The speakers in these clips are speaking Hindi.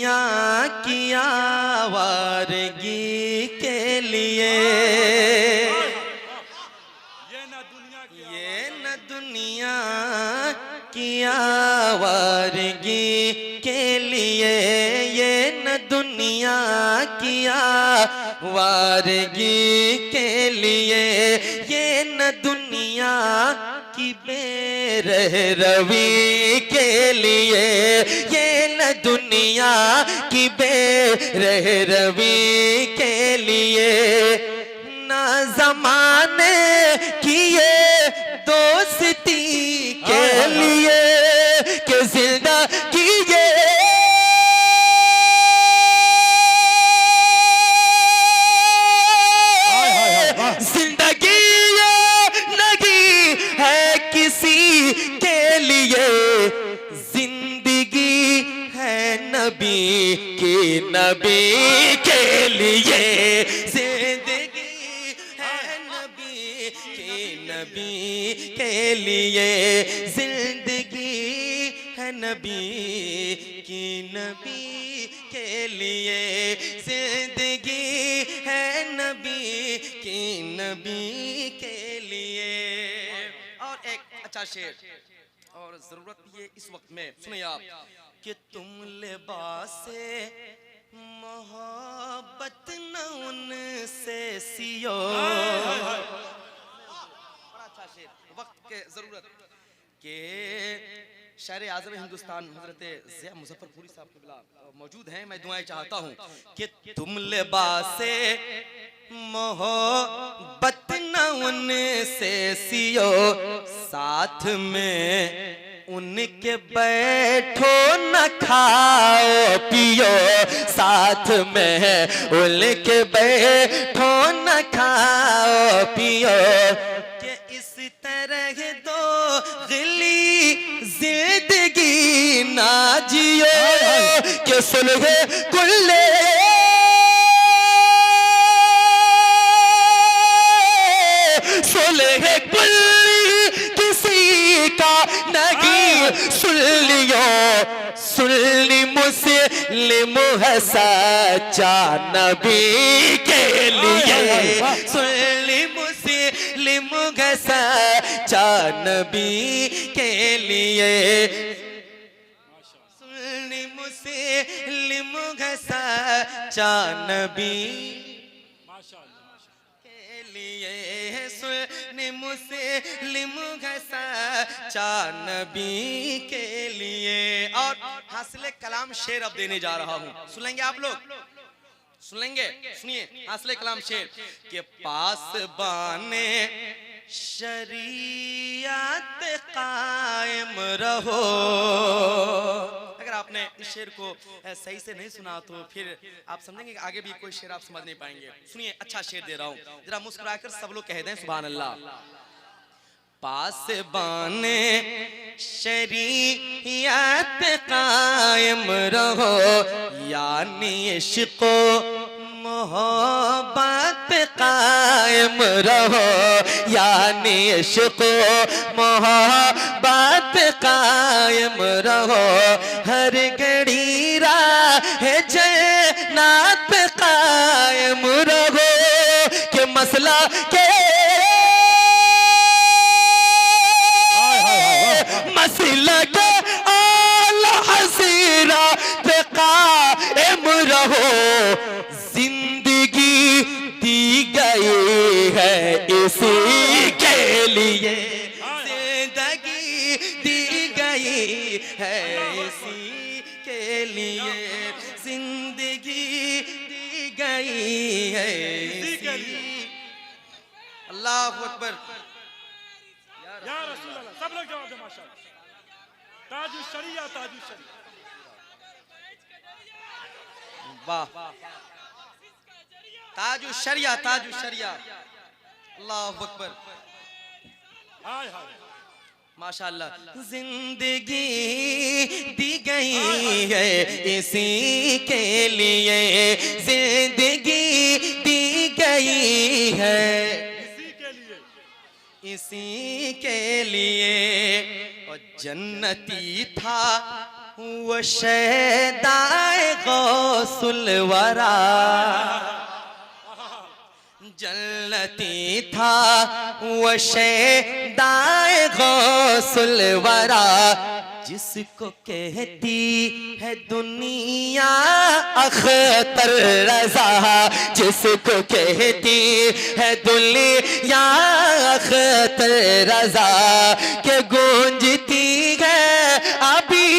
दुनिया की आवारगी के लिए, ये न दुनिया की आवारगी के लिए, ये न दुनिया की आवारगी के लिए, ये न दुनिया की बेरहरवी के लिए, ये न दुनिया की बेरहरवी के लिए, ना ज़माने की ये दोस्ती के लिए कि ज़िंदगी ये के लिए, जिंदगी है नबी की, नबी के लिए, जिंदगी है नबी की, नबी के लिए, जिंदगी है नबी की, नबी के लिए, जिंदगी है नबी की, नबी के लिए। और एक अच्छा शेर और जरूरत ये इस वक्त में सुनिए आप कि तुम लिबासे मोहब्बत न उनसे सियो। बड़ा अच्छा शेर, वक्त के जरूरत के शायर आज़म हिंदुस्तान हजरत ज़िया मुज़फ़्फ़रपुरी साहब के बिला मौजूद हैं। मैं दुआएं चाहता हूँ कि तुम लिबासे मोहब्बत न उनसे सियो, साथ में उनके बैठो न खाओ पियो, साथ में उनके बैठो न खाओ पियो, कि इस तरह दो गिली जिंदगी ना जियो, कि सुलह कुल्ले सुलह कुल्ली किसी का नहीं, सुन लियो सुल्ली मुस्लिम है सच्चा नबी के लिए, सुल्ली मुस्लिम है सच्चा नबी के लिए, सुल्ली मुस्लिम है सच्चा नबी मुस्लिम सच्चा नबी के लिए। और हासिल कलाम शेर अब देने जा रहा हूं, सुनेंगे आप लोग, सुनेंगे, सुनिए हासिल कलाम शेर के पास बाने शरीयत कायम रहो। अगर आपने इस शेर को सही से नहीं सुना तो फिर आप समझेंगे कि आगे भी कोई शेर आप समझ नहीं पाएंगे। सुनिए अच्छा शेर दे रहा हूं, जरा मुस्कुराकर सब लोग कह दें सुभान अल्लाह। पास बाने शरीयत कायम रहो, यानी इश्क़ो मोहब्बत कायम रहो, यानी इश्क़ो मोहब्बत कायम रहो, हर घड़ी राह जन्नत कायम रहो, कि मसला के मसला के आला हसीरा पे कायम रहो, जिंदगी दी गई है इसी के लिए, जिंदगी दी गई है इसी के लिए, जिंदगी दी गई है इसी के लिए। अल्लाह अकबर, या रसूल अल्लाह, सब लोग जवाब दे माशाअल्लाह। ताजु शरिया, ताजु शरिया, वाह, ताजु शरिया, ताजु शरिया, अल्लाह अकबर, हाय हाय माशाअल्लाह। जिंदगी दी गई है इसी के लिए, जिंदगी दी गई है इसी के लिए, और जन्नती था वो शैदाए गौसुल वरा, जन्नती था वो शैदाए गौसुल वरा, जिसको कहती है दुनिया अख्तर रजा, जिसको कहती है दुनिया अख्तर रजा, के गूंजती है अभी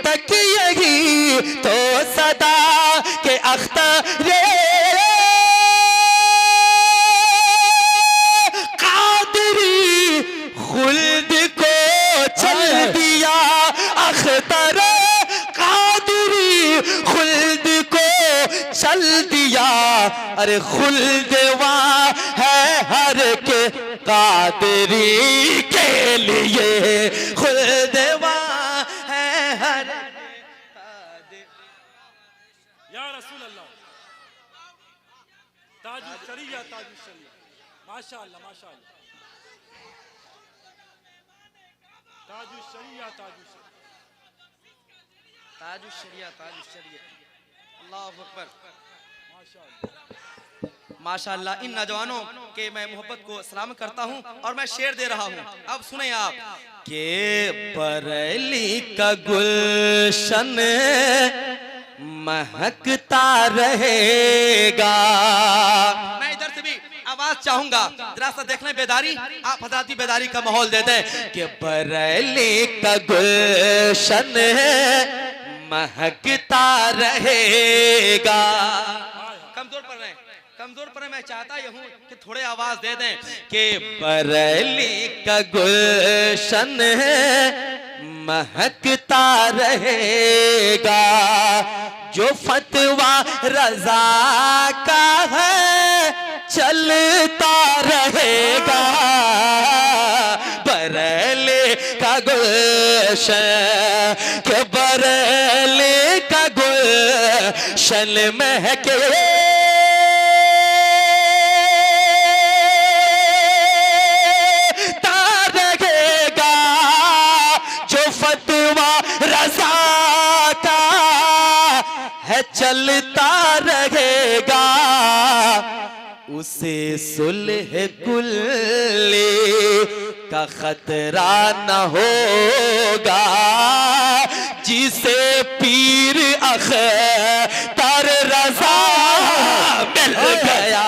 तक यही तो सदा के अख्तर कादरी खुल्द को चल दिया, अख्तर कादरी खुल्द को चल दिया, अरे खुल्दवा है हर के कादरी के लिए, खुल्दवा है हर या रसूल अल्लाह, ताजुल शरिया ताजुल शरिया, माशाअल्लाह माशाअल्लाह, ताजुल शरिया ताजुल शरिया, ताजुल शरिया ताजुल शरिया, अल्लाहु अकबर, माशाअल्लाह माशाअल्लाह। इन नौजवानों के मैं मोहब्बत को सलाम करता हूं और मैं शेर दे रहा हूं। अब सुने आप के बरेली का गुलशन महकता रहेगा। मैं इधर से भी आवाज चाहूंगा, जरा सा देखने बेदारी, आप हजराती बेदारी का माहौल देते हैं कि बरेली का गुलशन महकता रहेगा। कमजोर पर रहे, कमजोर पर मैं चाहता हूँ कि थोड़े आवाज दे दें कि बरेली का गुलशन महकता रहेगा, जो फतवा रजा का है चलता रहेगा। बरेली का गुलशन के बरेली का गुलशन महके चलता रहेगा, उसे सुलह कुल्ले का खतरा न होगा, जिसे पीर अख्तर रजा मिल गया।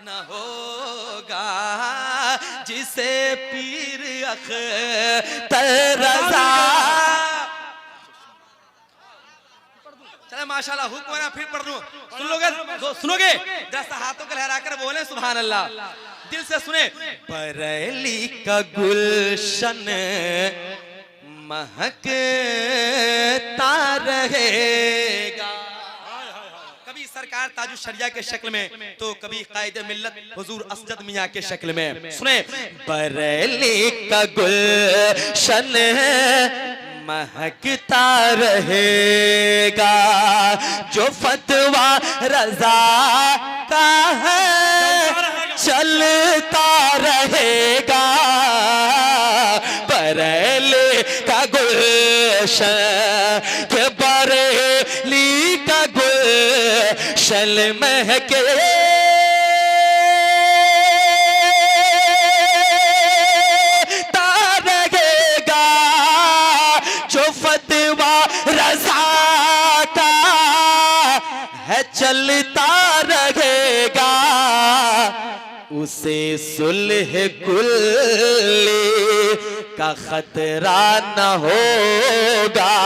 न होगा जिसे पीर अख्तर रजा। चले माशाल्लाह, हुक्म है ना, फिर पढ़ दूं, सुन लोगे, सुनोगे, दस हाथों को लहराकर बोले सुभान अल्लाह, दिल से सुने। बरेली का गुलशन महकता रहेगा, कभी सरकार ताजुल शरिया के शक्ल में तो कभी कायदे मिल्लत हुजूर असजद मियां के शक्ल में। सुने, बरेली का गुलशन महकता रहेगा, जो फतवा रजा का है चलता रहेगा। बरेली का गुलशन के बरेली का गुलशन महके चलता रहेगा, उसे सुलह कुल्ले का खतरा न होगा,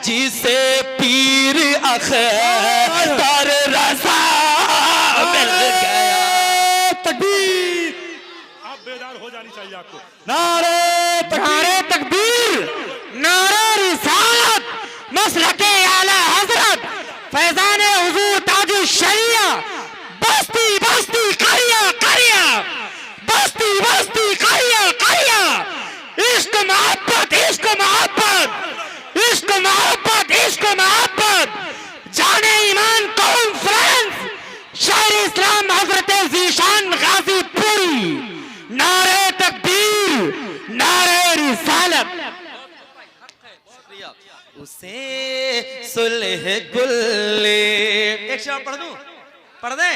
जिसे पीर अख्तर रजा मिल गया। तकबीर, आप बेदार हो जानी चाहिए आपको। नारे तकबीर, नारे रिसालत, मसलके आला हजरत फैजान हुजूर ताजुल शरिया, बस्ती बस्ती करिया करिया, बस्ती बस्ती करिया करिया। इश्क मोहब्बत, इश्क मोहब्बत, इश्क मोहब्बत, इश्क मोहब्बत। जाने ईमान कॉन्फ्रेंस, शायर इस्लाम हजरत ज़ीशान गाजीपुर उसे सुलह गुल्ले, एक शेर पढ़ दूं, पढ़ दें,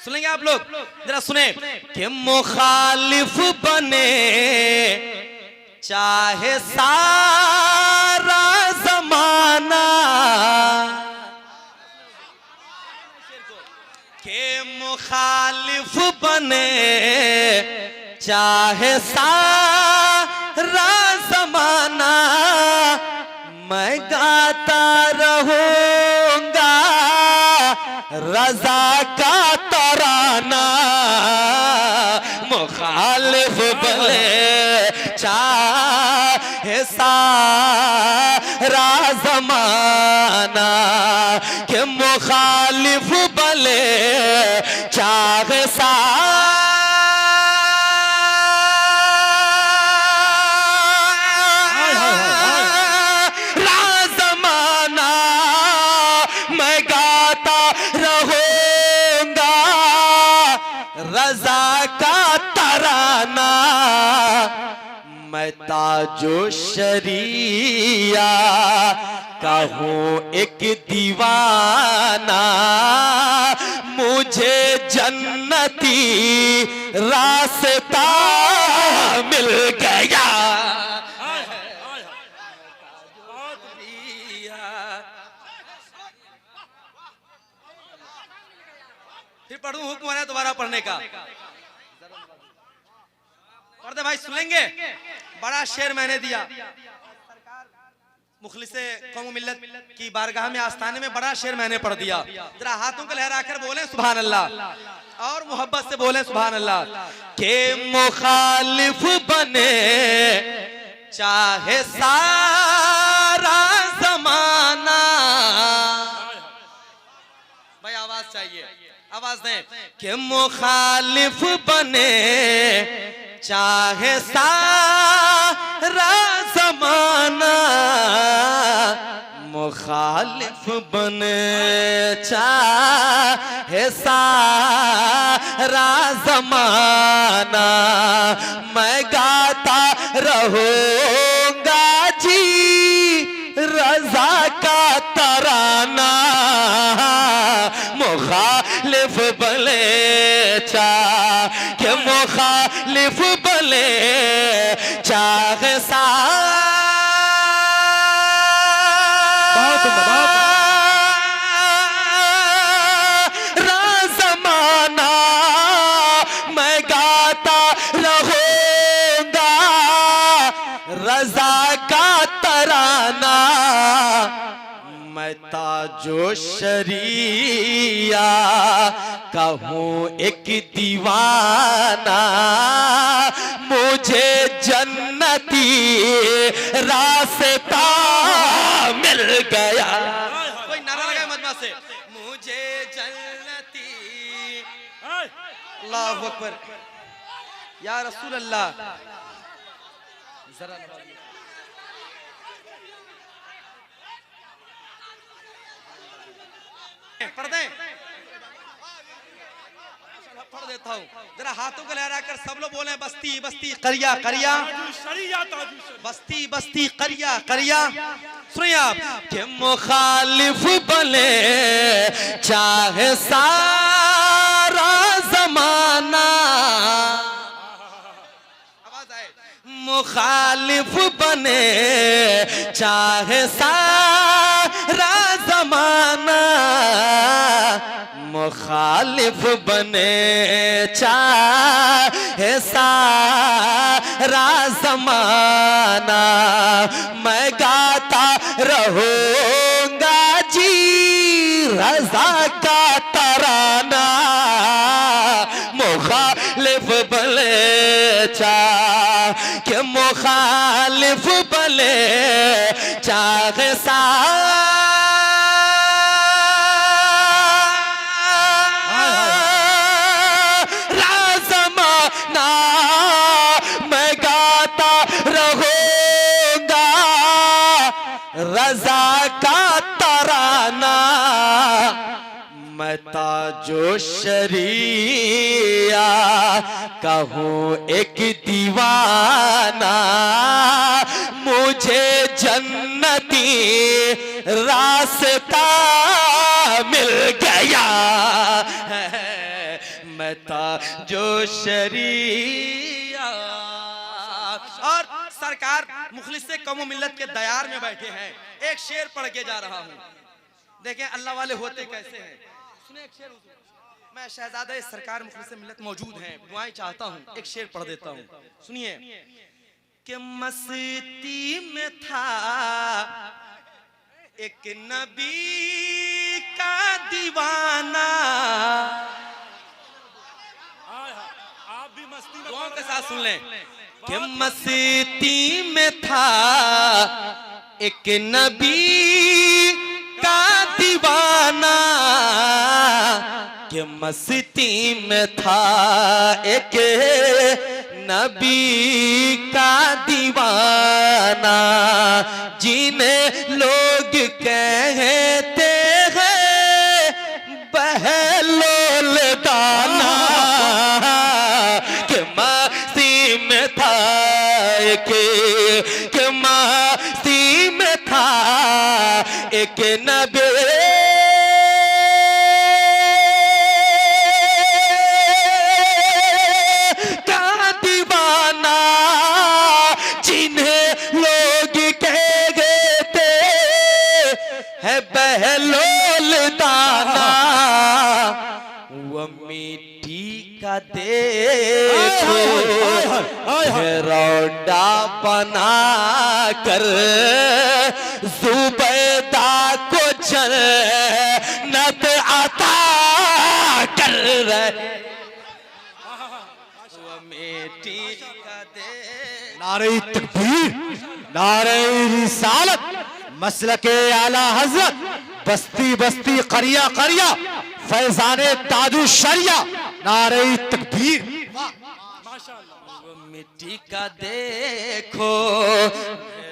सुनेंगे आप लोग, जरा सुने। कि मुखालिफ बने चाहे सारा जमाना, के मुखालिफ बने चाहे सारा जमाना, मैं गाता रहूंगा रजा का तराना। मुखालिफ बने चाहे सारा जमाना, के मुखालिफ बने चाहे सारा जमाना, मैं गाता रहूंगा रजा का तराना। मैं ताजो शरिया का हूँ एक दीवाना, मुझे जन्नती रास्ता मिल गया। फिर पढ़ूं, हुक्म है दोबारा पढ़ने का, पढ़ दे भाई, सुनेंगे। बड़ा शेर मैंने दिया, मुखलिसे कौम मिल्लत की बारगाह में आस्थाने में बड़ा शेर मैंने पढ़ दिया। जरा हाथों को लहराकर बोले सुभान अल्लाह, और मोहब्बत से बोले सुभान अल्लाह। के मुखालिफ बने चाहे सारा जमाना, भाई आवाज चाहिए, आवाज दें। के मुखालिफ बने चाहे सारा जमाना, मुखालिफ बने चाहे सारा जमाना, मैं गाता रहूंगा जी रजा का तराना। मुखालिफ बने चाहे, मुखालिफ बने चाहे सारा जमाना, मैं गाता रहूंगा रजा का तराना। मैं ताजो शरिया का हूँ एक दीवाना, मुझे जन्नती रास्ता मिल गया। कोई नारा लगाए मजमा से, मुझे जन्नती। अल्लाहु अकबर, या रसूल अल्लाह। जरा पढ़ दें, पढ़ देता हूँ, जरा हाथों को लहरा कर सब लोग बोले बस्ती बस्ती करिया करिया, बस्ती बस्ती करिया करिया। सुनिए आप। के मुखालिफ बने चाहे सारा जमाना, आवाज आए। मुखालिफ बने चाहे सारा जमाना, मुखालिफ बने चाहे सारा जमाना, मैं गाता रहूंगा जी रजा का तराना। मुखालिफ बने चाहे, मुखालिफ बने चाहे रजा का तराना। मैं ताजो शरिया कहूँ एक दीवाना, मुझे जन्नती रास्ता मिल गया। मैं ताजो शरिया। और सरकार मुखलिस से कौम मिल्लत के दयार में बैठे हैं। एक शेर पढ़ के जा रहा हूँ, देखें अल्लाह वाले होते कैसे हैं। सुने एक शेर, मैं शहजादा सरकार मुखलिस मिल्लत मौजूद हैं, दुआएं चाहता हूँ, एक शेर पढ़ देता हूँ, सुनिए। कि मस्ती में था एक नबी का दीवाना। आप भी मस्ती में दुआओं के साथ सुन लें। कि मस्ती में था एक नबी का दीवाना, कि मस्ती में था एक नबी का दीवाना, जिन्हें लोग कहते हैं बहलोल दाना। कि मस्ती में था कि मस्ती में था एक नबी का दीवाना, जिन्हें लोग कहते हैं बहलोल दाना। वो मिट्टी का देखो रौंडा बना कर जुबैदा को जन्नत अता कर रहे। वो मिट्टी का देखो। नारे तकबीर, नारे रिसालत, मसलके आला हजरत, बस्ती बस्ती करिया करिया, फैजाने ताजु शरिया। नारे तकबीर। वो मिट्टी का देखो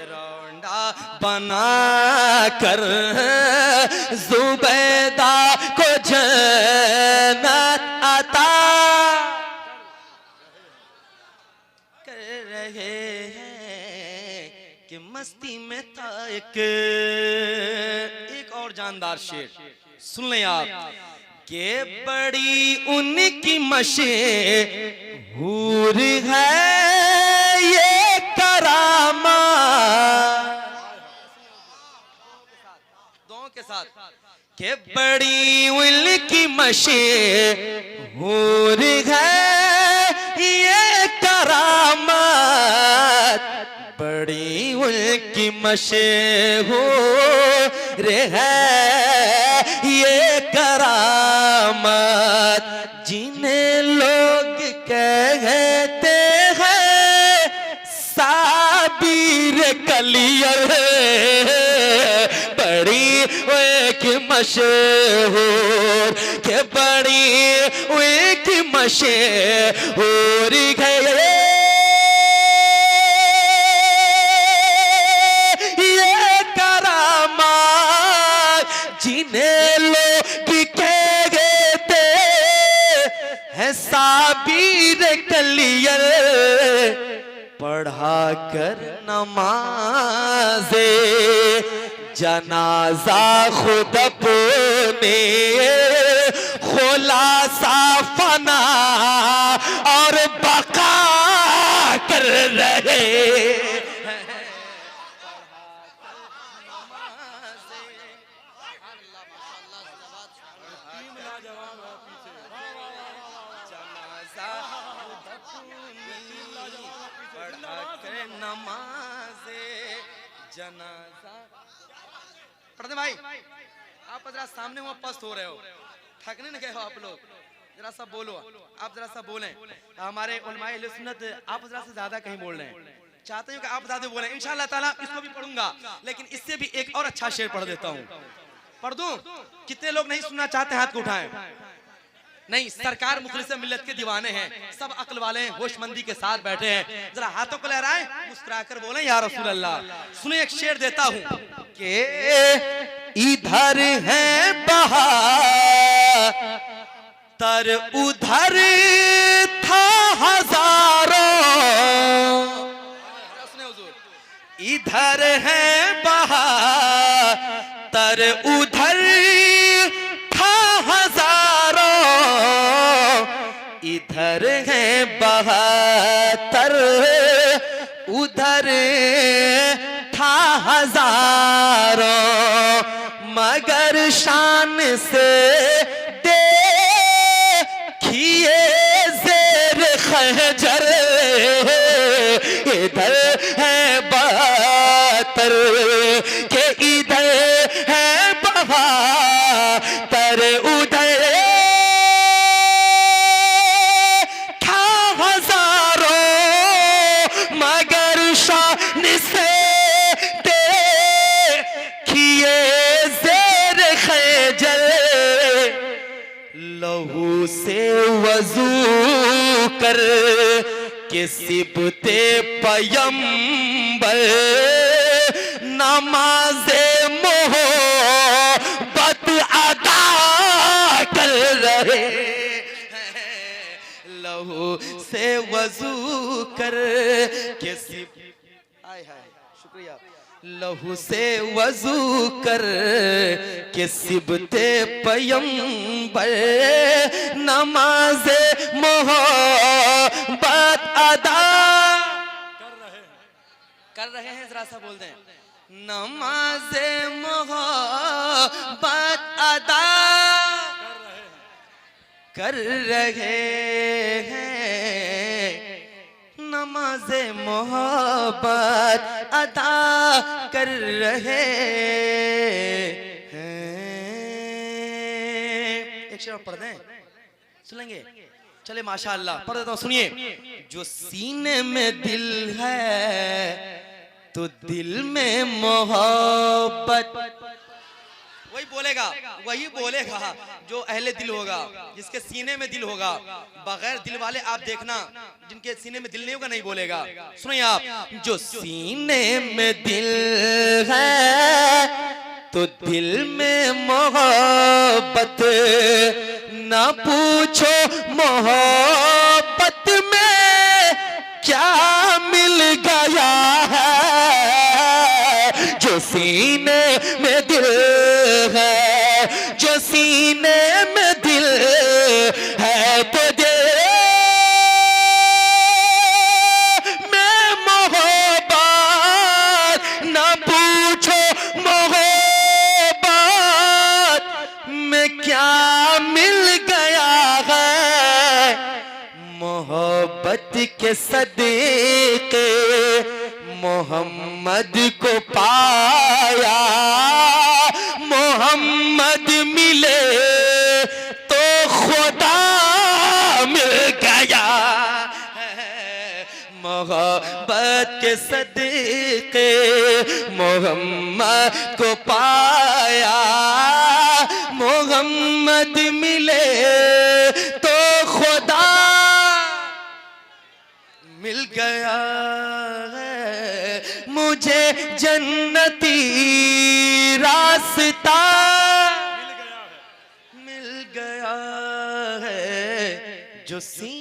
रौंडा बना कर जुबैदा को जन्नत अता कर रहे हैं। कि मस्ती में था एक और जानदार शेर, सुन लें आप। के बड़ी उनकी मशहूर है ये करामा। दोनों के साथ। के बड़ी उनकी मशहूर है ये करामत, बड़ी उनकी मशहूर है ये करामत, जिन्हें लोग कहते हैं साबिर कलियर। बड़ी एक मशहूर के बड़ी एक मशहूर है ये करामात, जिन्हें लोग कहते हैं साबिर कलियर। पढ़ा कर नमाज़े जनाजा खुद अपने खुलासा फना और बका कर रहे। पढ़ते भाई, आप जरा सामने वहां पस्त हो रहे हो, थकने न गए हो आप लोग, जरा सा बोलो, आप जरा सा बोलें। हमारे उलमाए अहले सुन्नत आप जरा से ज्यादा कहीं बोल रहे हैं, चाहते हैं कि आप ज्यादा बोलें। इंशाअल्लाह ताला इसको भी पढ़ूंगा, लेकिन इससे भी एक और अच्छा शेर पढ़ देता हूँ। पढ़ दूं? कितने लोग नहीं सुनना चाहते हाथ को उठाएं। नहीं, सरकार मुखलिस मिल्लत के दीवाने हैं, सब अक्ल वाले हैं, होशमंदी के साथ बैठे हैं, जरा हाथों को लहराएं, मुस्कुराकर बोलें या रसूल अल्लाह। सुने एक शेर देता हूं कि इधर है बहार तर उधर था हजारों, इधर है बहातर उधर था हजारों, इधर है बहातर उधर था हजारों, मगर शान से देखिए ज़ेर खंजर, इधर है बहातर के इधर है बहातर उधर था हजारों, मगर शान से देखिए ज़ेर खंजर, लहू से वजू कर के सिबते पयंबर, नमाज़े मोहब्बत अदा कर रहे हैं, लहू से वजू कर के सिब, हाय हाय शुक्रिया, लहू से वजू कर के सिबते पयंबर, नमाज़े मोहब्बत अदा कर रहे हैं, जरा सा बोल दें, नमाज़े मोहब्बत अदा कर रहे हैं, नमाज़े मोहब्बत अदा कर रहे हैं। एक शेर पढ़ दें, सुनेंगे? चले माशाअल्लाह पढ़ देता हूँ, सुनिए। जो सीने में दिल है तो दिल में मोहब्बत, वही बोलेगा जो अहले दिल होगा, जिसके सीने में दिल होगा। बगैर दिल वाले आप देखना, जिनके सीने में दिल नहीं होगा नहीं बोलेगा। सुनिए आप, जो सीने में दिल है तो दिल में मोहब्बत, ना पूछो मोहब्बत में क्या मिल गया है, जो सीने में दिल है, जो सीने में दिल है तो दिल में मोहब्बत, ना पूछो मोहब्बत में क्या मिल गया है, मोहब्बत के सदके मोहम्मद को पाया, मोहम्मद मिले तो खुदा मिल गया, मोहब्बत के सदके मोहम्मद को पाया, मोहम्मद मिले तो खुदा मिल गया है, मुझे जन्नती रास्ता मिल गया है, जो सी